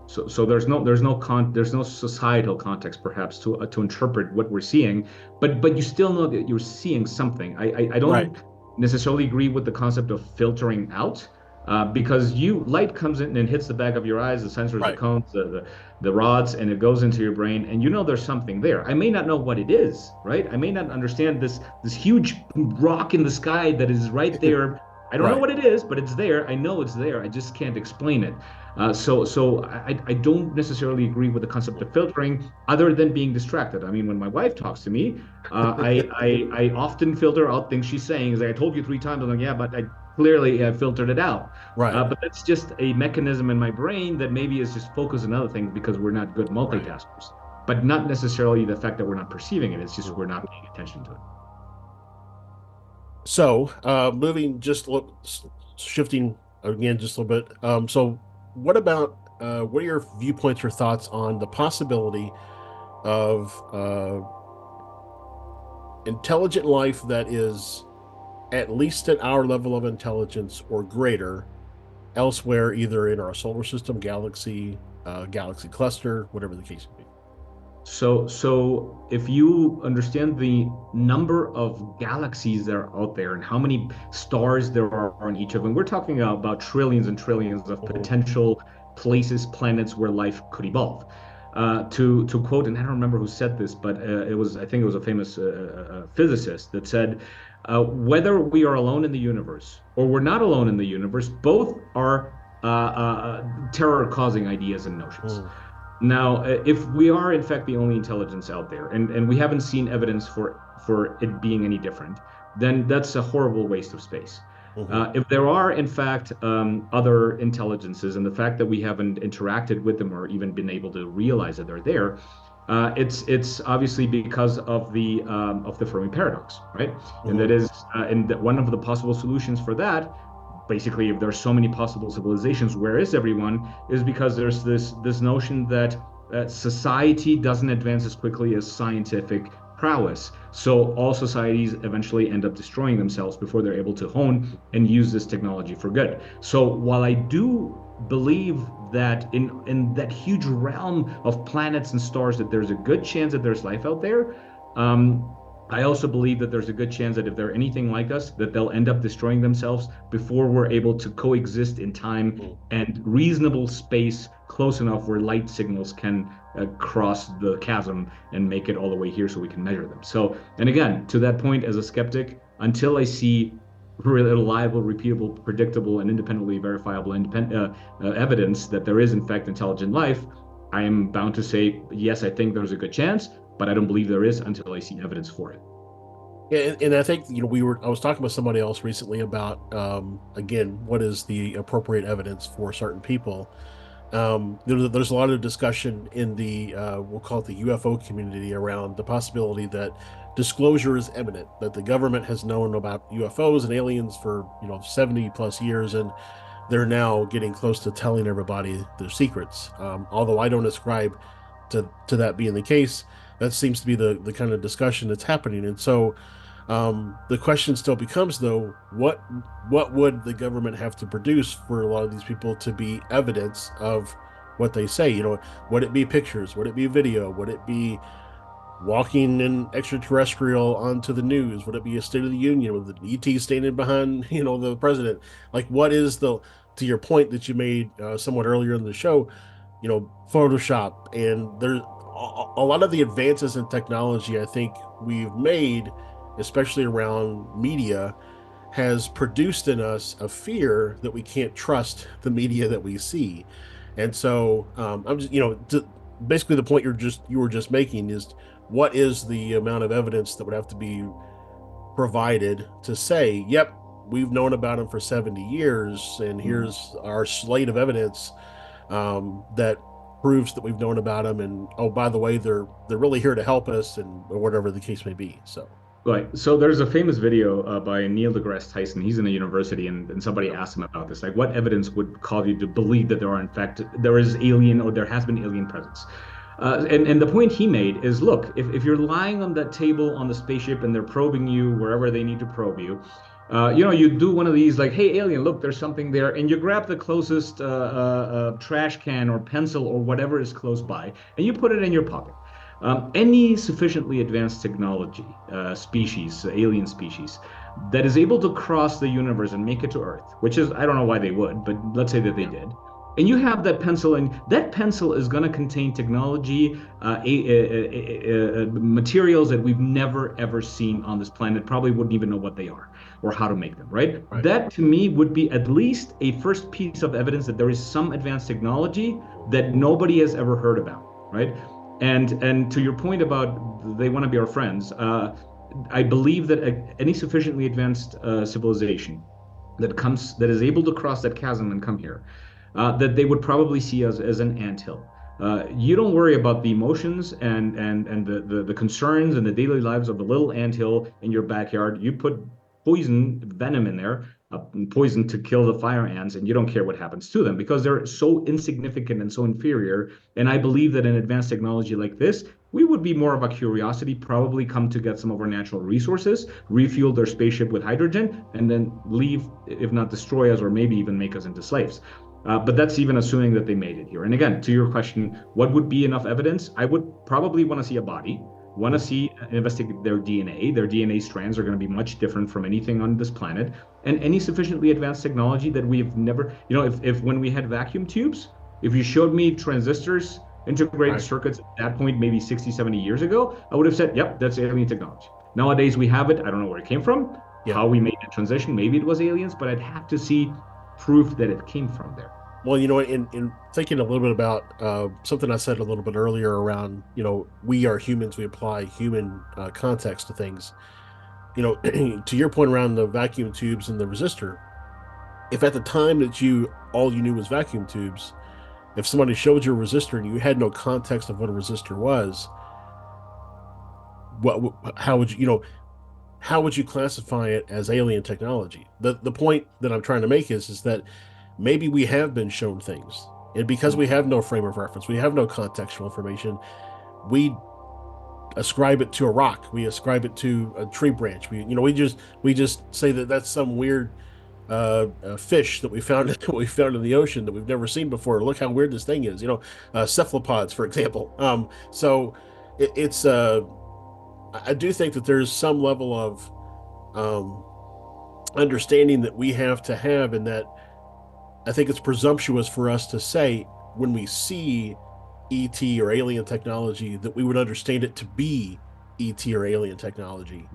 So there's no societal context perhaps to interpret what we're seeing, but you still know that you're seeing something. I Right, don't necessarily agree with the concept of filtering out, because you light comes in and hits the back of your eyes, the sensors, the right, cones, the rods, and it goes into your brain, and you know there's something there. I may not know what it is, right? I may not understand this huge rock in the sky that is right there. I don't know right. what it is, but it's there. I know it's there. I just can't explain it. So I don't necessarily agree with the concept of filtering, other than being distracted. I mean, when my wife talks to me, I often filter out things she's saying. Is like, I told you 3 times. I'm like, yeah, but I clearly filtered it out. Right, But that's just a mechanism in my brain that maybe is just focused on other things because we're not good right. multitaskers. But not necessarily the fact that we're not perceiving it. It's just we're not paying attention to it. So, moving just shifting again just a little bit. So, what are your viewpoints or thoughts on the possibility of intelligent life that is at least at our level of intelligence or greater elsewhere, either in our solar system, galaxy, galaxy cluster, whatever the case may be? So if you understand the number of galaxies that are out there and how many stars there are on each of them, we're talking about trillions and trillions of Mhm. potential places, planets where life could evolve. To quote, and I don't remember who said this, but I think it was a famous physicist that said, whether we are alone in the universe or we're not alone in the universe, both are terror-causing ideas and notions. Mhm. Now, if we are in fact the only intelligence out there, and we haven't seen evidence for it being any different, then that's a horrible waste of space. Mhm. If there are in fact other intelligences, and the fact that we haven't interacted with them or even been able to realize that they're there, it's obviously because of the Fermi paradox, right? And that Mhm. is, and that one of the possible solutions for that, basically, if there's so many possible civilizations, where is everyone? Is because there's this notion that society doesn't advance as quickly as scientific prowess. So all societies eventually end up destroying themselves before they're able to hone and use this technology for good. So while I do believe that in that huge realm of planets and stars that there's a good chance that there's life out there, I also believe that there's a good chance that if they're anything like us, that they'll end up destroying themselves before we're able to coexist in time Mhm. and reasonable space close enough where light signals can cross the chasm and make it all the way here so we can measure them. So, and again, to that point, as a skeptic, until I see reliable, repeatable, predictable, and independently verifiable evidence that there is, in fact, intelligent life, I am bound to say, yes, I think there's a good chance, but I don't believe there is until I see evidence for it. Yeah, and I think I was talking with somebody else recently about again what is the appropriate evidence for certain people. There's a lot of discussion in the we'll call it the UFO community around the possibility that disclosure is imminent, that the government has known about UFOs and aliens for 70 plus years, and they're now getting close to telling everybody their secrets. Although I don't ascribe to that being the case, that seems to be the kind of discussion that's happening. And so the question still becomes, though, what would the government have to produce for a lot of these people to be evidence of what they say? Would it be pictures? Would it be video? Would it be walking an extraterrestrial onto the news? Would it be a State of the Union with the ET standing behind, the president? Like, what is the to your point that you made somewhat earlier in the show? Photoshop, and there's a lot of the advances in technology, I think, we've made, especially around media, has produced in us a fear that we can't trust the media that we see. And so I'm just, basically the point you were just making is what is the amount of evidence that would have to be provided to say, yep, we've known about them for 70 years, and Mhm. here's our slate of evidence that proves that we've known about them, and oh, by the way, they're really here to help us, and or whatever the case may be. So, Right. So there's a famous video by Neil deGrasse Tyson. He's in a university, and somebody yeah, asked him about this, like, what evidence would cause you to believe that there are, in fact, there is alien or there has been alien presence? And the point he made is, look, if you're lying on that table on the spaceship and they're probing you wherever they need to probe you, you do one of these like, hey, alien, look, there's something there, and you grab the closest trash can or pencil or whatever is close by, and you put it in your pocket. Any sufficiently advanced technology, species, alien species, that is able to cross the universe and make it to Earth, which is, I don't know why they would, but let's say that they yeah, did. And you have that pencil, and that pencil is going to contain technology, materials that we've never ever seen on this planet, probably wouldn't even know what they are or how to make them, right? right. That to me would be at least a first piece of evidence that there is some advanced technology that nobody has ever heard about, right? And to your point about they want to be our friends, I believe that any sufficiently advanced civilization that is able to cross that chasm and come here, that they would probably see us as an anthill. You don't worry about the emotions and the concerns and the daily lives of a little anthill in your backyard. You put poison venom in there, poison to kill the fire ants, and you don't care what happens to them because they're so insignificant and so inferior. And I believe that in advanced technology like this, we would be more of a curiosity, probably come to get some of our natural resources, refuel their spaceship with hydrogen, and then leave, if not destroy us, or maybe even make us into slaves. But that's even assuming that they made it here. And again, to your question, what would be enough evidence? I would probably want to see a body, want to see investigate their DNA. Their DNA strands are going to be much different from anything on this planet, and any sufficiently advanced technology that we've never, if when we had vacuum tubes, if you showed me transistors, integrated Right. circuits at that point, maybe 60, 70 years ago, I would have said, yep, that's alien technology. Nowadays we have it. I don't know where it came from, Yeah. how we made the transition. Maybe it was aliens, but I'd have to see proof that it came from there. Well, in thinking a little bit about something I said a little bit earlier around, we are humans, we apply human context to things. To your point around the vacuum tubes and the resistor, if at the time that all you knew was vacuum tubes, if somebody showed you a resistor and you had no context of what a resistor was, what how would how would you classify it as alien technology? The point that I'm trying to make is that maybe we have been shown things, and because we have no frame of reference, we have no contextual information, we ascribe it to a rock, we ascribe it to a tree branch, we just say that that's some weird fish that we found we found in the ocean that we've never seen before. Look how weird this thing is, cephalopods, for example. So it's I do think that there's some level of um, understanding that we have to have, and that I think it's presumptuous for us to say when we see ET or alien technology that we would understand it to be ET or alien technology.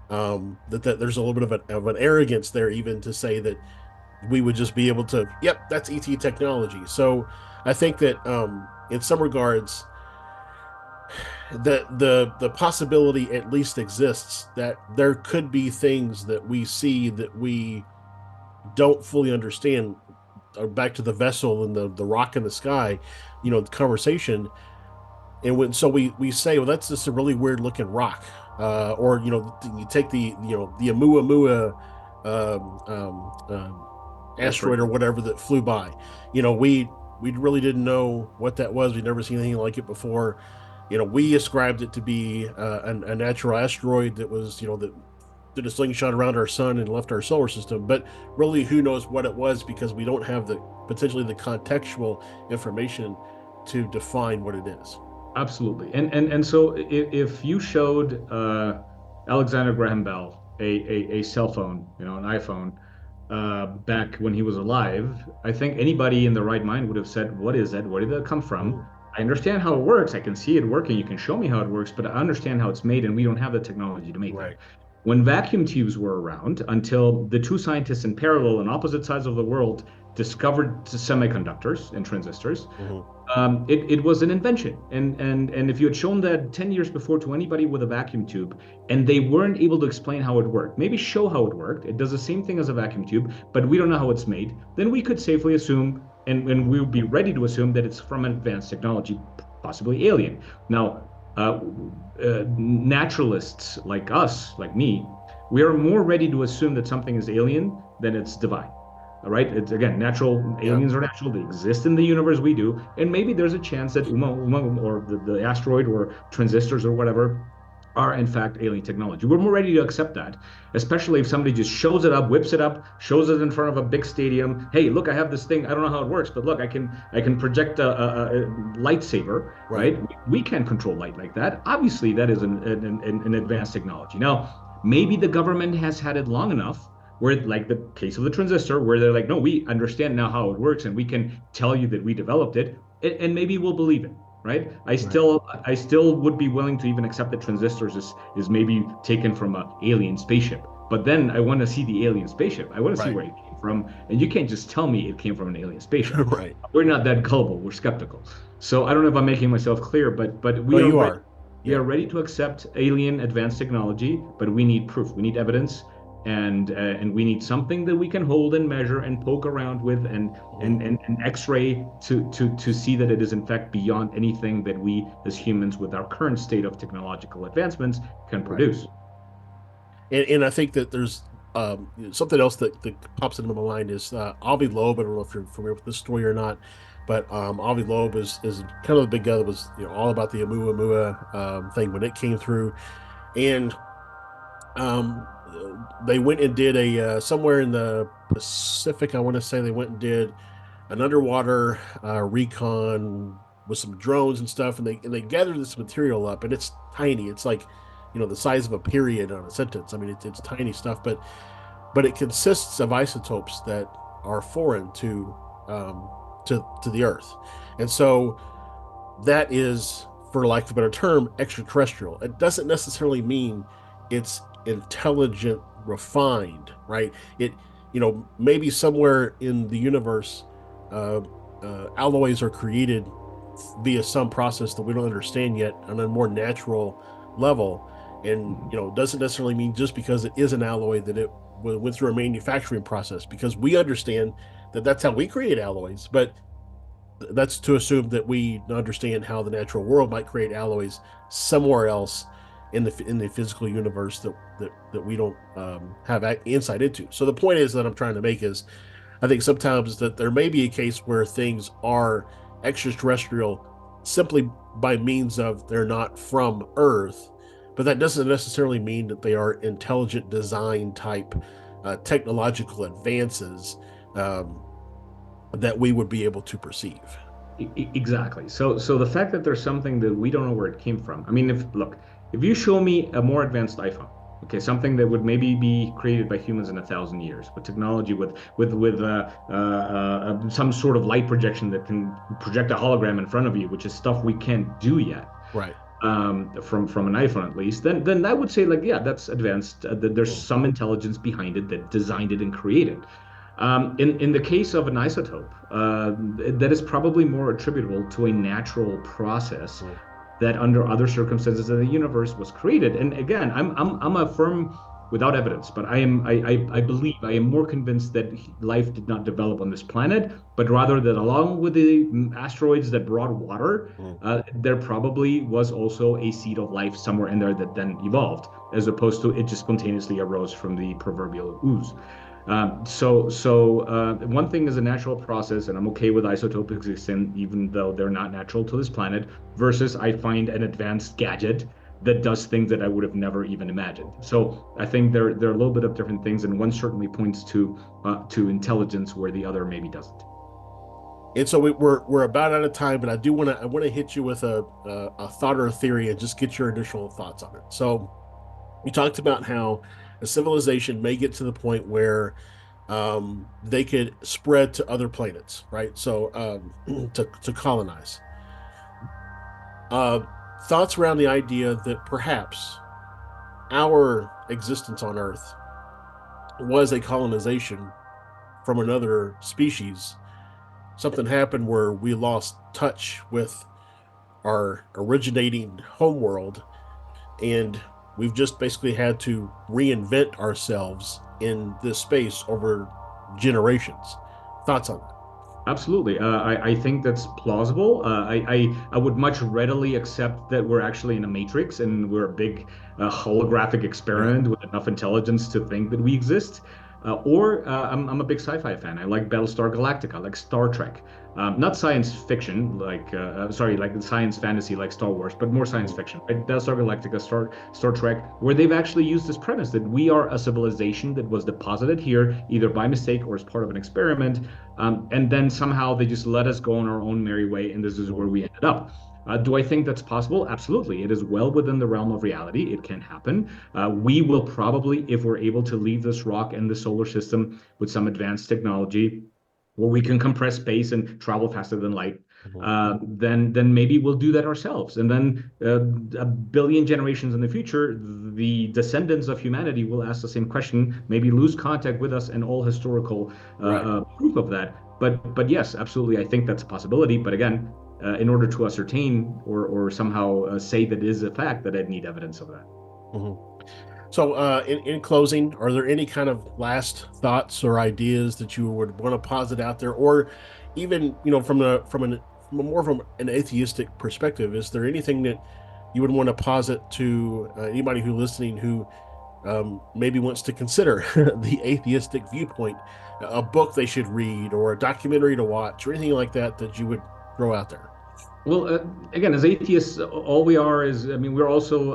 That there's a little bit of an arrogance there, even to say that we would just be able to, yep, that's ET technology. So I think that in some regards, the possibility at least exists that there could be things that we see that we don't fully understand. Back to the vessel and the rock in the sky, the conversation, and when so we say, well, that's just a really weird looking rock, or you take the Oumuamua That's right. asteroid or whatever that flew by. We really didn't know what that was. We'd never seen anything like it before. We ascribed it to be a natural asteroid that was, that did a slingshot around our sun and left our solar system. But really, who knows what it was, because we don't have the potentially the contextual information to define what it is. Absolutely. And so if you showed Alexander Graham Bell a cell phone, an iPhone, back when he was alive, I think anybody in the right mind would have said, "What is that? Where did that come Mm. from?" I understand how it works. I can see it working. You can show me how it works, but I understand how it's made, and we don't have the technology to make that. Right. When vacuum tubes were around, until the two scientists in parallel on opposite sides of the world discovered semiconductors and transistors, Hmm. it was an invention. And if you had shown that 10 years before to anybody with a vacuum tube and they weren't able to explain how it worked, maybe show how it worked, it does the same thing as a vacuum tube, but we don't know how it's made, then we could safely assume, and we would be ready to assume that it's from an advanced technology, possibly alien. Now, naturalists like us, like me, we are more ready to assume that something is alien than it's divine. All right. It's again natural. Yeah. Aliens are natural. They exist in the universe we do. And maybe there's a chance that Uma or the asteroid or transistors or whatever are in fact alien technology. We're more ready to accept that, especially if somebody just shows it up, whips it up, shows it in front of a big stadium. Hey, look, I have this thing. I don't know how it works, but look, I can project a lightsaber, Right. right? We can control light like that. Obviously, that is an advanced technology. Now, maybe the government has had it long enough where, like the case of the transistor, where they're like, no, we understand now how it works and we can tell you that we developed it, and maybe we'll believe it, right? I Right. still I still would be willing to even accept that transistors is maybe taken from an alien spaceship. But then I want to see the alien spaceship. I want to see Right. where it came from. And you can't just tell me it came from an alien spaceship. Right. We're not that gullible. We're skeptical. So I don't know if I'm making myself clear, but No, we are you ready. are. We are Yeah. ready to accept alien advanced technology, but we need proof. We need evidence, and we need something that we can hold and measure and poke around with Mhm. and X-ray to see that it is in fact beyond anything that we as humans with our current state of technological advancements can Right. produce. And I think that there's something else that pops into my mind is Avi Loeb. I don't know if you're familiar with this story or not, but Avi Loeb is kind of the big guy that was all about the Oumuamua thing when it came through, and they went and did a somewhere in the Pacific. I want to say they went and did an underwater recon with some drones and stuff, and they gathered this material up, and it's tiny. It's like the size of a period on a sentence. I mean, it's tiny stuff, but it consists of isotopes that are foreign um, to the Earth, and so that is, for lack of a better term, extraterrestrial. It doesn't necessarily mean it's intelligent, refined, right? Maybe somewhere in the universe, uh, alloys are created via some process that we don't understand yet on a more natural level. And, doesn't necessarily mean just because it is an alloy that it went through a manufacturing process, because we understand that that's how we create alloys. But that's to assume that we understand how the natural world might create alloys somewhere else in the physical universe that we don't have insight into. So the point is that I'm trying to make is, I think sometimes that there may be a case where things are extraterrestrial simply by means of they're not from Earth, but that doesn't necessarily mean that they are intelligent design type technological advances um, that we would be able to perceive. Exactly. So the fact that there's something that we don't know where it came from. I mean, if you show me a more advanced iPhone, okay, something that would maybe be created by humans in 1,000 years with technology, with some sort of light projection that can project a hologram in front of you, which is stuff we can't do yet, Right. from an iPhone at least, then I would say like, yeah, that's advanced. That there's Mm. some intelligence behind it that designed it and created. In the case of an isotope, that is probably more attributable to a natural process Mm. that under other circumstances in the universe was created. And again, I'm a firm without evidence, but I believe I am more convinced that life did not develop on this planet, but rather that along with the asteroids that brought water, Mm. there probably was also a seed of life somewhere in there that then evolved, as opposed to it just spontaneously arose from the proverbial ooze. One thing is a natural process, and I'm okay with isotopes existing, even though they're not natural to this planet, versus I find an advanced gadget that does things that I would have never even imagined. So I think they're a little bit of different things, and one certainly points to intelligence where the other maybe doesn't. And so we're about out of time, but I want to hit you with a thought or a theory and just get your initial thoughts on it. So we talked about how a civilization may get to the point where they could spread to other planets, right? So to colonize. Uh, Thoughts around the idea that perhaps our existence on Earth was a colonization from another species. Something happened where we lost touch with our originating homeworld, and we've just basically had to reinvent ourselves in this space over generations. Thoughts on that? Absolutely. I think that's plausible. I would much readily accept that we're actually in a matrix and we're a big holographic Right. experiment with enough intelligence to think that we exist. I'm a big sci-fi fan. I like Battlestar Galactica, I like Star Trek. Not science fiction, like science fantasy, like Star Wars, but more science Mhm. fiction. Right? Battlestar Galactica, Star Trek, where they've actually used this premise that we are a civilization that was deposited here either by mistake or as part of an experiment, and then somehow they just let us go on our own merry way, and this is where Mhm. we ended up. Do I think that's possible? Absolutely. It is well within the realm of reality. It can happen. We will probably, if we're able to leave this rock and the solar system with some advanced technology, where we can compress space and travel faster than light, Mhm. then maybe we'll do that ourselves. And then a billion generations in the future, the descendants of humanity will ask the same question, maybe lose contact with us and all historical Right. proof of that. But yes, absolutely, I think that's a possibility. But again, in order to ascertain or somehow say that is a fact, that I'd need evidence of that. Mhm. So, in closing, are there any kind of last thoughts or ideas that you would want to posit out there, or even from an atheistic perspective? Is there anything that you would want to posit to anybody who listening who maybe wants to consider the atheistic viewpoint, a book they should read, or a documentary to watch, or anything like that that you would throw out there? Well, again, as atheists, all we are is, I mean, we're also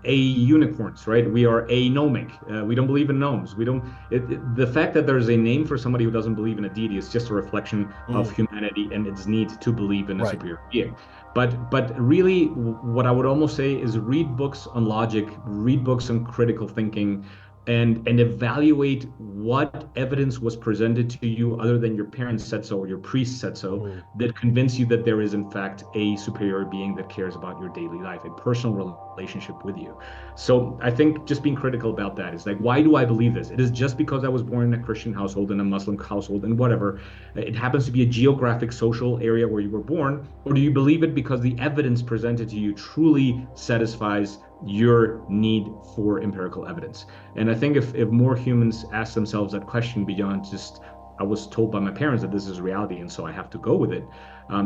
a unicorns, right? We are a gnomic. We don't believe in gnomes. We don't, the fact that there's a name for somebody who doesn't believe in a deity is just a reflection of Mhm. humanity and its need to believe in a Right. superior being. But really, what I would almost say is read books on logic, read books on critical thinking, and evaluate what evidence was presented to you other than your parents said so or your priest said so Mhm. that convince you that there is in fact a superior being that cares about your daily life, a personal relationship with you. So I think just being critical about that is like, why do I believe this? It is just because I was born in a Christian household, in a Muslim household, and whatever. It happens to be a geographic social area where you were born, or do you believe it because the evidence presented to you truly satisfies your need for empirical evidence? And I think if more humans ask themselves that question beyond just I was told by my parents that this is reality, and so I have to go with it.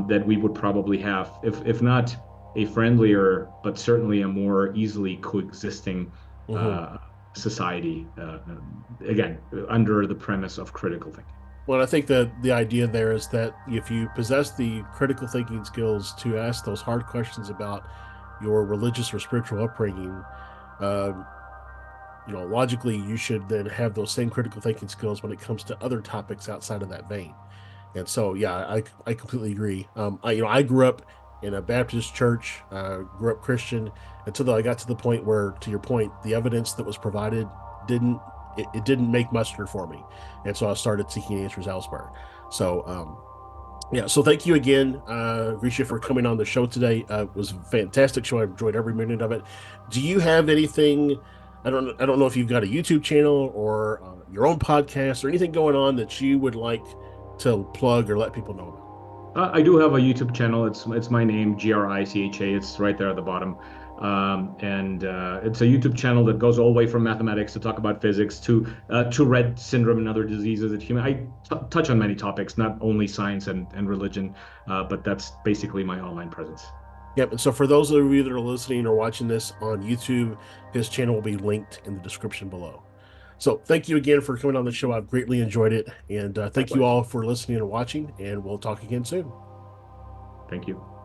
That we would probably have, if not a friendlier, but certainly a more easily coexisting Mhm. uh, society. Again, under the premise of critical thinking. Well, I think that the idea there is that if you possess the critical thinking skills to ask those hard questions about your religious or spiritual upbringing, um, logically, you should then have those same critical thinking skills when it comes to other topics outside of that vein. And so, yeah, I completely agree. I grew up in a Baptist church, grew up Christian until I got to the point where, to your point, the evidence that was provided didn't it didn't make muster for me, and so I started seeking answers elsewhere. So, yeah, so thank you again, Grisha, for coming on the show today. It was a fantastic show. I enjoyed every minute of it. Do you have anything? I don't know if you've got a YouTube channel or your own podcast or anything going on that you would like to plug or let people know about. I do have a YouTube channel. It's my name, Gricha. It's right there at the bottom. And it's a YouTube channel that goes all the way from mathematics to talk about physics to Tourette syndrome and other diseases that human. Touch on many topics, not only science and religion, but that's basically my online presence. Yep. And so for those of you that are listening or watching this on YouTube, his channel will be linked in the description below. So thank you again for coming on the show. I've greatly enjoyed it. And thank you Likewise. all for listening and watching, and we'll talk again soon. Thank you.